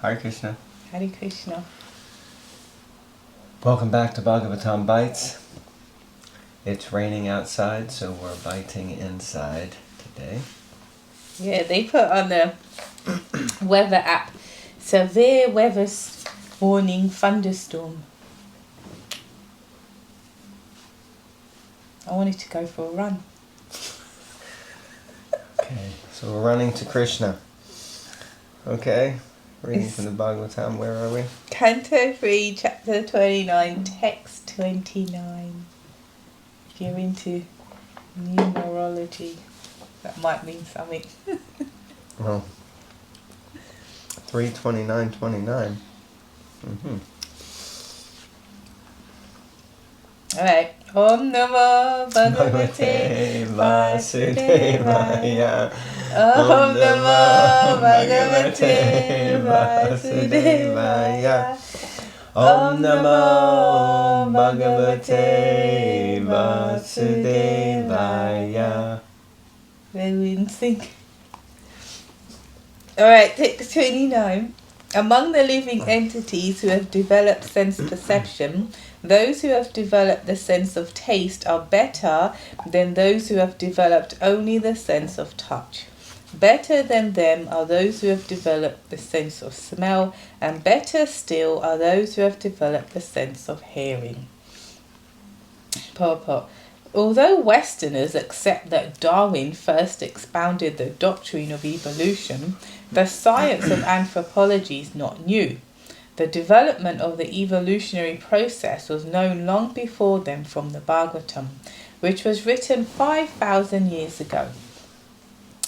Hare Krishna. Hare Krishna. Welcome back to Bhagavatam Bites. It's raining outside, so we're biting inside today. Yeah, they put on the weather app, severe weather warning thunderstorm. I wanted to go for a run. Okay, so we're running to Krishna. Okay, reading from the Bhagavatam, where are we? Canto 3, chapter 29, text 29. If you're into numerology, that might mean something. Well, 3:29:29. Alright. Om Namo Bhagavate Vasudevaya. Om Namo Bhagavate Vasudevaya. Om Namo Bhagavate Vasudevaya. Then we didn't think. Alright, text 29. Among the living entities who have developed sense perception, those who have developed the sense of taste are better than those who have developed only the sense of touch. Better than them are those who have developed the sense of smell, and better still are those who have developed the sense of hearing. Purport. Although Westerners accept that Darwin first expounded the doctrine of evolution, the science of anthropology is not new. The development of the evolutionary process was known long before them from the Bhagavatam, which was written 5,000 years ago.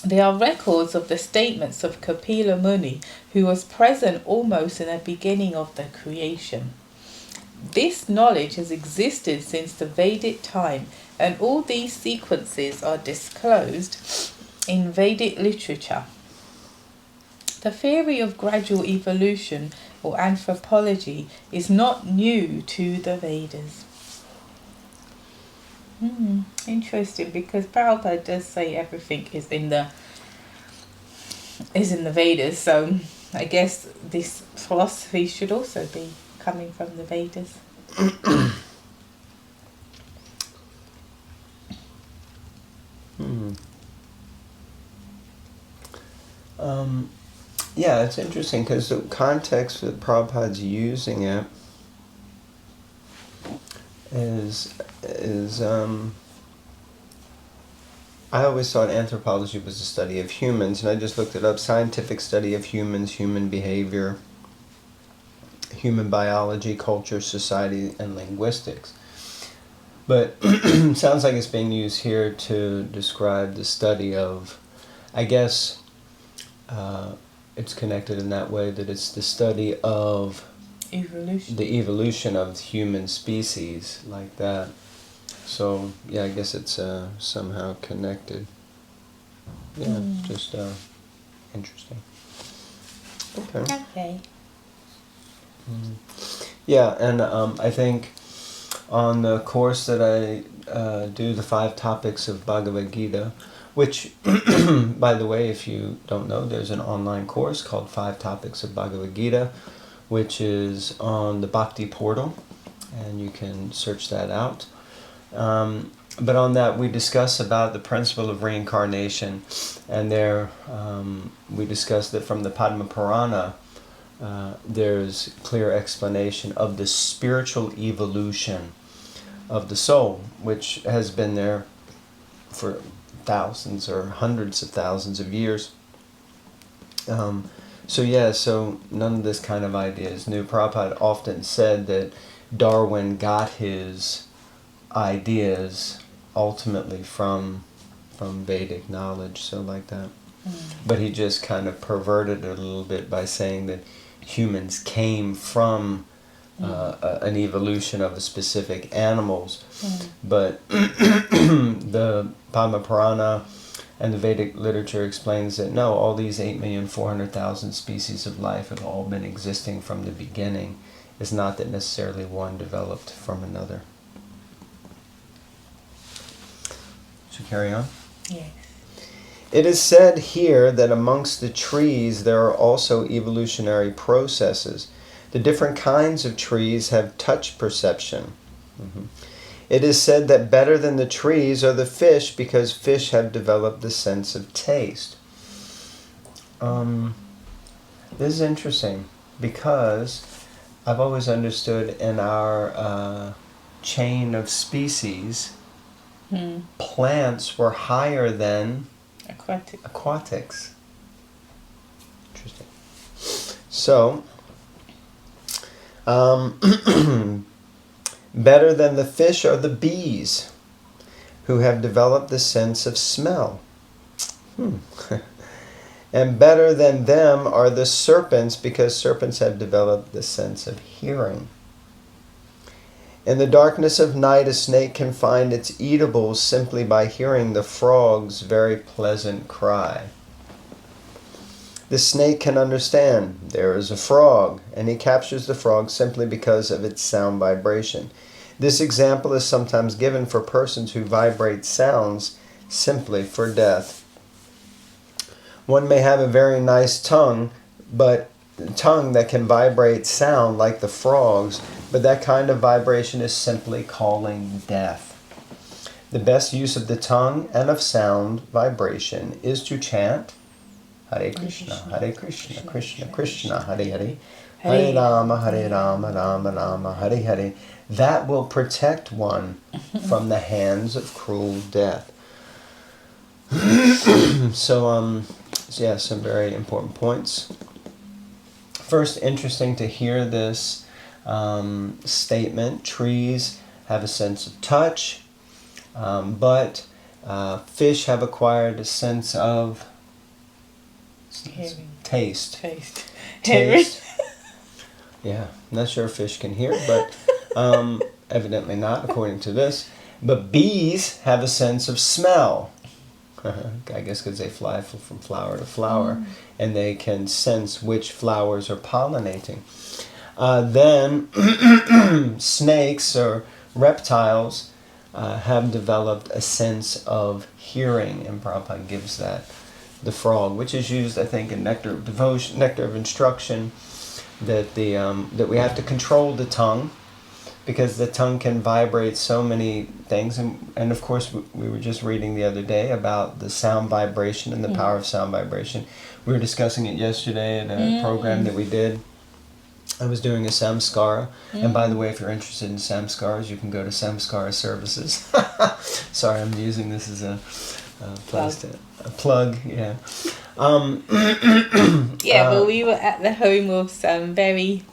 There are records of the statements of Kapila Muni, who was present almost in the beginning of the creation. This knowledge has existed since the Vedic time, and all these sequences are disclosed in Vedic literature. The theory of gradual evolution or anthropology is not new to the Vedas. Interesting, because Prabhupada does say everything is in the Vedas, so I guess this philosophy should also be coming from the Vedas. Yeah, it's interesting because the context that Prabhupada's using it is I always thought anthropology was the study of humans, and I just looked it up: scientific study of humans, human behavior, human biology, culture, society, and linguistics. But it sounds like it's being used here to describe the study of, I guess, it's connected in that way that it's the study of the evolution of human species, like that. So, yeah, I guess it's somehow connected. Yeah, just interesting. Okay. Yeah, and I think on the course that I do, the 5 topics of Bhagavad Gita, which, by the way, if you don't know, there's an online course called 5 Topics of Bhagavad Gita, which is on the Bhakti portal, and you can search that out. But on that, we discuss about the principle of reincarnation, and there we discuss that from the Padma Purana, there's clear explanation of the spiritual evolution of the soul, which has been there for thousands or hundreds of thousands of years. So none of this kind of idea is new. Prabhupada often said that Darwin got his ideas ultimately from Vedic knowledge, so like that. But he just kind of perverted it a little bit by saying that humans came from an evolution of a specific animals. But the Padma Purana and the Vedic literature explains that no, all these 8,400,000 species of life have all been existing from the beginning. It's not that necessarily one developed from another. So carry on. Yes. It is said here that amongst the trees there are also evolutionary processes. The different kinds of trees have touch perception. It is said that better than the trees are the fish because fish have developed the sense of taste. This is interesting because I've always understood in our chain of species, plants were higher than aquatics. Interesting. So, better than the fish are the bees, who have developed the sense of smell. And better than them are the serpents, because serpents have developed the sense of hearing. In the darkness of night, a snake can find its eatables simply by hearing the frog's very pleasant cry. The snake can understand there is a frog, and he captures the frog simply because of its sound vibration. This example is sometimes given for persons who vibrate sounds simply for death. One may have a very nice tongue, but tongue that can vibrate sound like the frogs, but that kind of vibration is simply calling death. The best use of the tongue and of sound vibration is to chant Hare Krishna, Hare Krishna, Krishna Krishna, Hare Hare, Hare Rama, Rama Rama, Hare Hare. That will protect one from the hands of cruel death. So, yeah, some very important points. First, interesting to hear this statement. Trees have a sense of touch, but fish have acquired a sense of taste. Taste. Yeah, I'm not sure if fish can hear, but evidently not, according to this. But bees have a sense of smell. I guess because they fly from flower to flower, and they can sense which flowers are pollinating. Then snakes or reptiles have developed a sense of hearing, and Prabhupada gives that the frog, which is used, I think, in Nectar of Devotion, Nectar of Instruction, that that we have to control the tongue, because the tongue can vibrate so many things. And of course, we were just reading the other day about the sound vibration and the power of sound vibration. We were discussing it yesterday at a program that we did. I was doing a samskara. And by the way, if you're interested in samskaras, you can go to Samskara Services. Sorry, I'm using this as a plug, yeah. But we were at the home of some very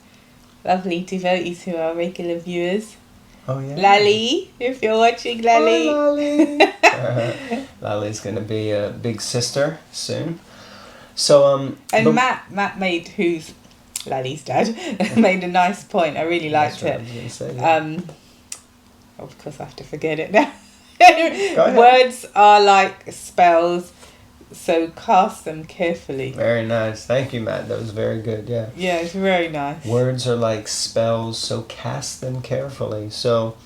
lovely devotees who are regular viewers. Oh, yeah. Lali, if you're watching, Lali. Hi, Lali. Lali's going to be a big sister soon. So, and Matt made, who's Lali's dad, made a nice point. I really liked it. I was going to say, yeah. Of course, I have to forget it now. Words are like spells, so cast them carefully. Very nice. Thank you, Matt. That was very good, yeah. Yeah, it's very nice. Words are like spells, so cast them carefully. So,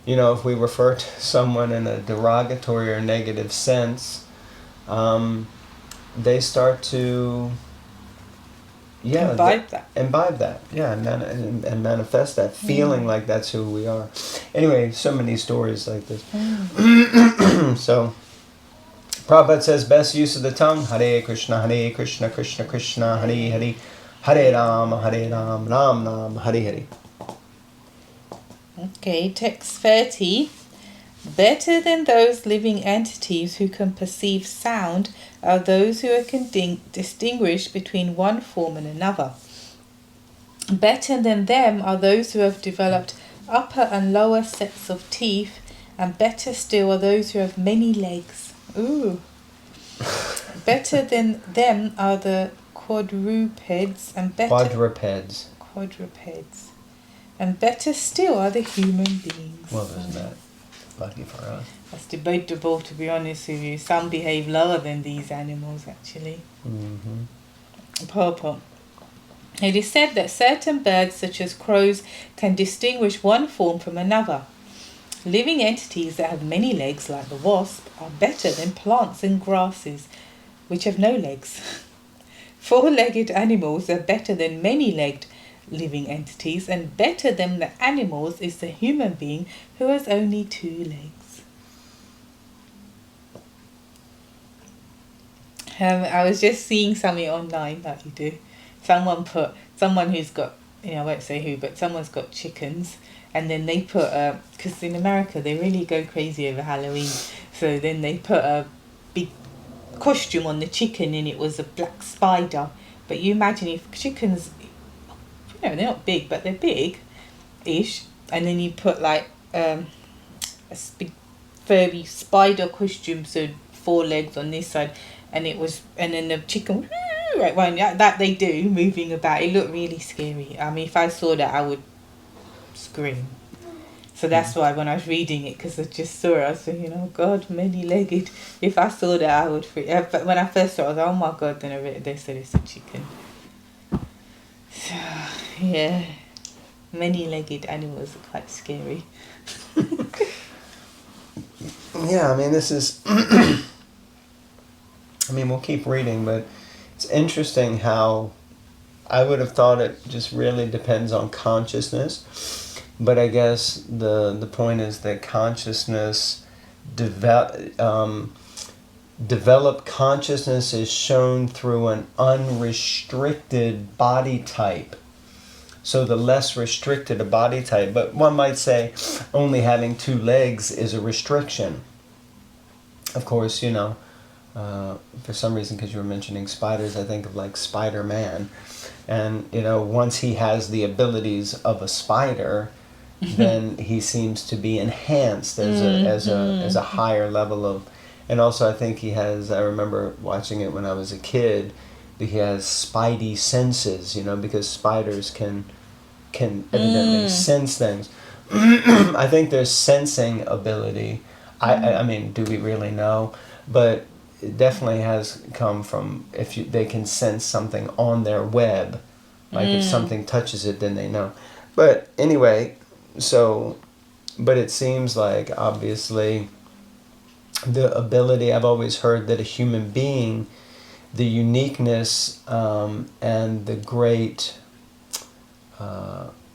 if we refer to someone in a derogatory or negative sense, they start to imbibe that, yeah, and manifest that feeling like that's who we are. Anyway, so many stories like this. So Prabhupada says best use of the tongue, Hare Krishna, Krishna Krishna, Hare Hare, Hare Rama, Ram Ram, Hare Hare. Okay, text 30. Better than those living entities who can perceive sound are those who can distinguish between one form and another. Better than them are those who have developed upper and lower sets of teeth, and better still are those who have many legs. Ooh. Better than them are the quadrupeds, and Quadrupeds. And better still are the human beings. Well, isn't that lucky for us? That's debatable, to be honest with you. Some behave lower than these animals, actually. Purport. It is said that certain birds, such as crows, can distinguish one form from another. Living entities that have many legs, like the wasp, are better than plants and grasses, which have no legs. Four-legged animals are better than many-legged living entities, and better than the animals is the human being who has only 2 legs. I was just seeing something online that you do. Someone who's got, I won't say who, but someone's got chickens, and then they put, because in America they really go crazy over Halloween, so then they put a big costume on the chicken and it was a black spider. But you imagine if chickens, they're not big, but they're big-ish, and then you put like a big furry spider costume, so 4 legs on this side, and then the chicken, right, well, that they do, moving about. It looked really scary. I mean, if I saw that, I would scream. So that's why when I was reading it, because I just saw it, I was thinking, oh God, many-legged. If I saw that, I would freak. But when I first saw it, I was like, oh my God, then I read it, they said it's a chicken. So, yeah, many-legged animals are quite scary. Yeah, I mean, this is... I mean, we'll keep reading, but it's interesting how I would have thought it just really depends on consciousness. But I guess the point is that consciousness, developed consciousness is shown through an unrestricted body type. So the less restricted a body type, but one might say only having 2 legs is a restriction. Of course, for some reason, because you were mentioning spiders, I think of like Spider-Man. And, once he has the abilities of a spider, then he seems to be enhanced as a higher level of... And also I think he has, I remember watching it when I was a kid, that he has spidey senses, because spiders can evidently sense things. I think there's sensing ability. I mean, do we really know? But it definitely has come from they can sense something on their web. Like if something touches it, then they know. But anyway, but it seems like obviously the ability, I've always heard that a human being, the uniqueness and the great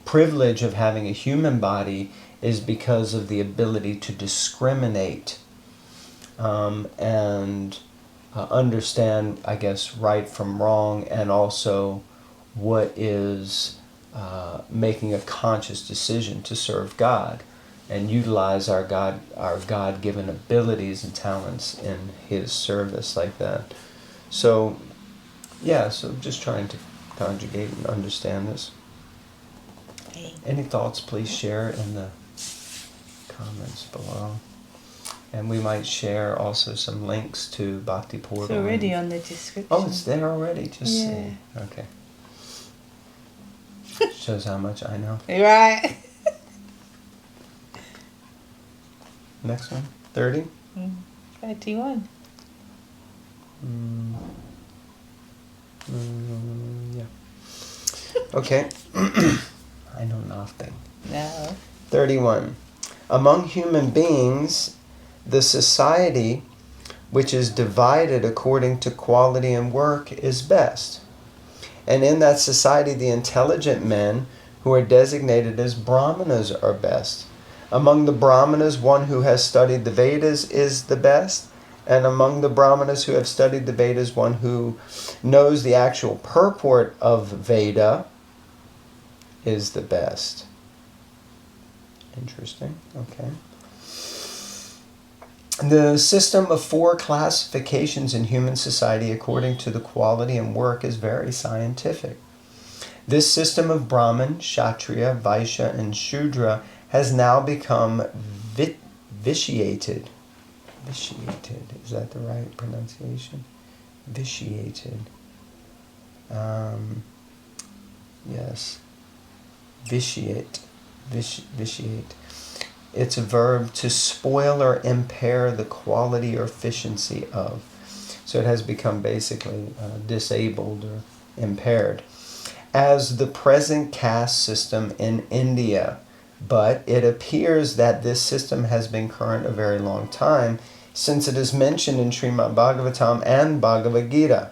privilege of having a human body is because of the ability to discriminate and understand, I guess, right from wrong, and also what is making a conscious decision to serve God and utilize our God-given abilities and talents in His service like that. So, so just trying to conjugate and understand this. Any thoughts, please share in the comments below. And we might share also some links to Bhakti Portal. It's already on the description. Oh, it's there already. Just see. Okay. Shows how much I know. Right. Next one. 30? 31. Yeah. Okay. I know nothing. No. 31. Among human beings, the society which is divided according to quality and work is best. And in that society, the intelligent men who are designated as Brahmanas are best. Among the Brahmanas, one who has studied the Vedas is the best. And among the Brahmanas who have studied the Vedas, one who knows the actual purport of Veda is the best. Interesting. Okay. The system of 4 classifications in human society according to the quality and work is very scientific. This system of Brahman, Kshatriya, Vaishya, and Shudra has now become vitiated. Vitiated. Is that the right pronunciation? Vitiated. Yes. Vitiate. Vitiate. It's a verb to spoil or impair the quality or efficiency of. So it has become basically disabled or impaired. As the present caste system in India, but it appears that this system has been current a very long time since it is mentioned in Srimad Bhagavatam and Bhagavad Gita.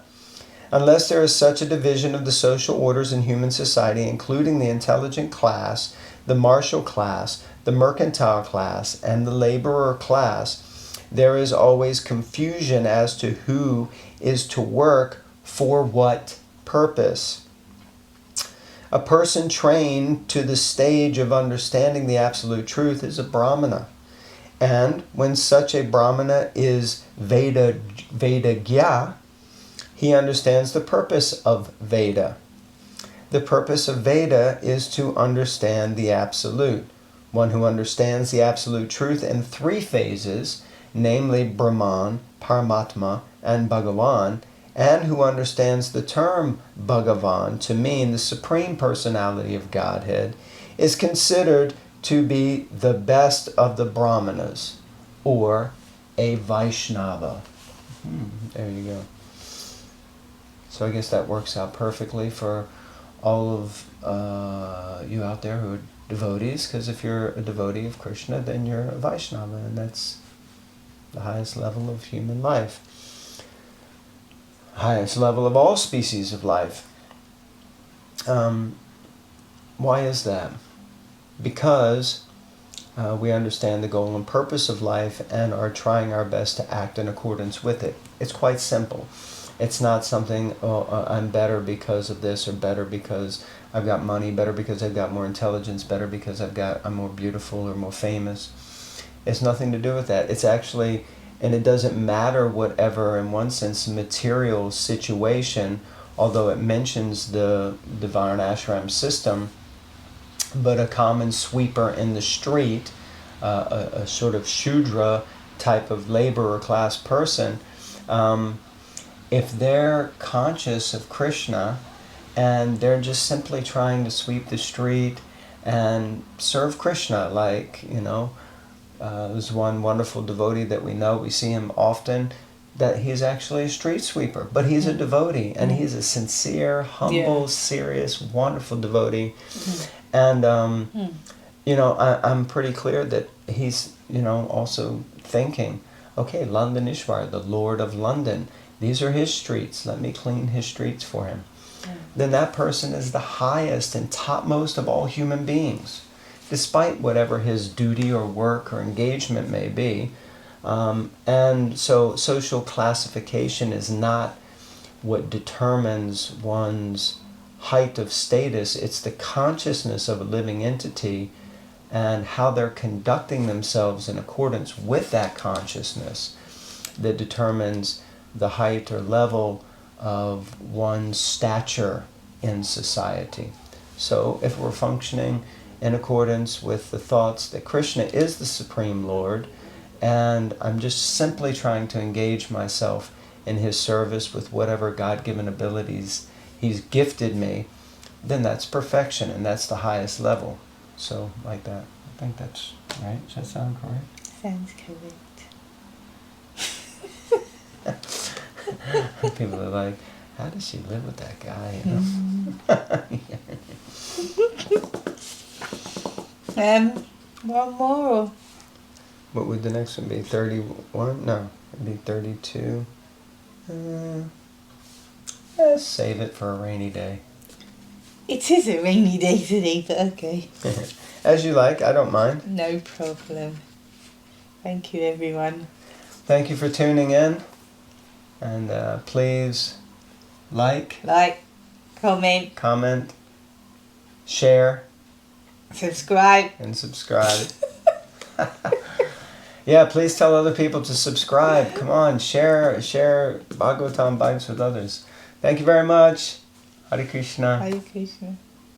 Unless there is such a division of the social orders in human society, including the intelligent class, the martial class, the mercantile class, and the laborer class, there is always confusion as to who is to work for what purpose. A person trained to the stage of understanding the absolute truth is a Brahmana. And when such a Brahmana is Vedagya, he understands the purpose of Veda. The purpose of Veda is to understand the absolute. One who understands the absolute truth in three phases, namely Brahman, Paramatma, and Bhagavan, and who understands the term Bhagavan to mean the Supreme Personality of Godhead, is considered to be the best of the Brahmanas, or a Vaishnava. There you go. So I guess that works out perfectly for all of you out there who are devotees, because if you're a devotee of Krishna, then you're a Vaishnava, and that's the highest level of human life. Highest level of all species of life. Why is that? Because we understand the goal and purpose of life and are trying our best to act in accordance with it. It's quite simple. It's not something, I'm better because of this, or better because I've got money, better because I've got more intelligence, better because I'm more beautiful or more famous. It's nothing to do with that. It's actually, and it doesn't matter whatever, in one sense, material situation, although it mentions the Varnashram system, but a common sweeper in the street, a sort of Shudra type of laborer class person, if they're conscious of Krishna and they're just simply trying to sweep the street and serve Krishna, like, there's one wonderful devotee that we know, we see him often, that he's actually a street sweeper, but he's a devotee, and he's a sincere, humble, serious, wonderful devotee. And, I'm pretty clear that he's, also thinking, okay, Londonishwar, the Lord of London, these are his streets, let me clean his streets for him. Then that person is the highest and topmost of all human beings, despite whatever his duty or work or engagement may be. And so social classification is not what determines one's height of status. It's the consciousness of a living entity and how they're conducting themselves in accordance with that consciousness that determines the height or level of one's stature in society. So if we're functioning in accordance with the thoughts that Krishna is the Supreme Lord, and I'm just simply trying to engage myself in his service with whatever God-given abilities he's gifted me, then that's perfection, and that's the highest level. So, like that. I think that's right. Does that sound correct? Sounds correct. People are like, how does she live with that guy? One more. What would the next one be? 31? No, it'd be 32. Let's save it for a rainy day. It is a rainy day today, but okay. As you like, I don't mind. No problem. Thank you, everyone. Thank you for tuning in. And please like, comment, share, subscribe. And subscribe. Yeah, please tell other people to subscribe. Come on, share Bhagavatam Bites with others. Thank you very much. Hare Krishna. Hare Krishna.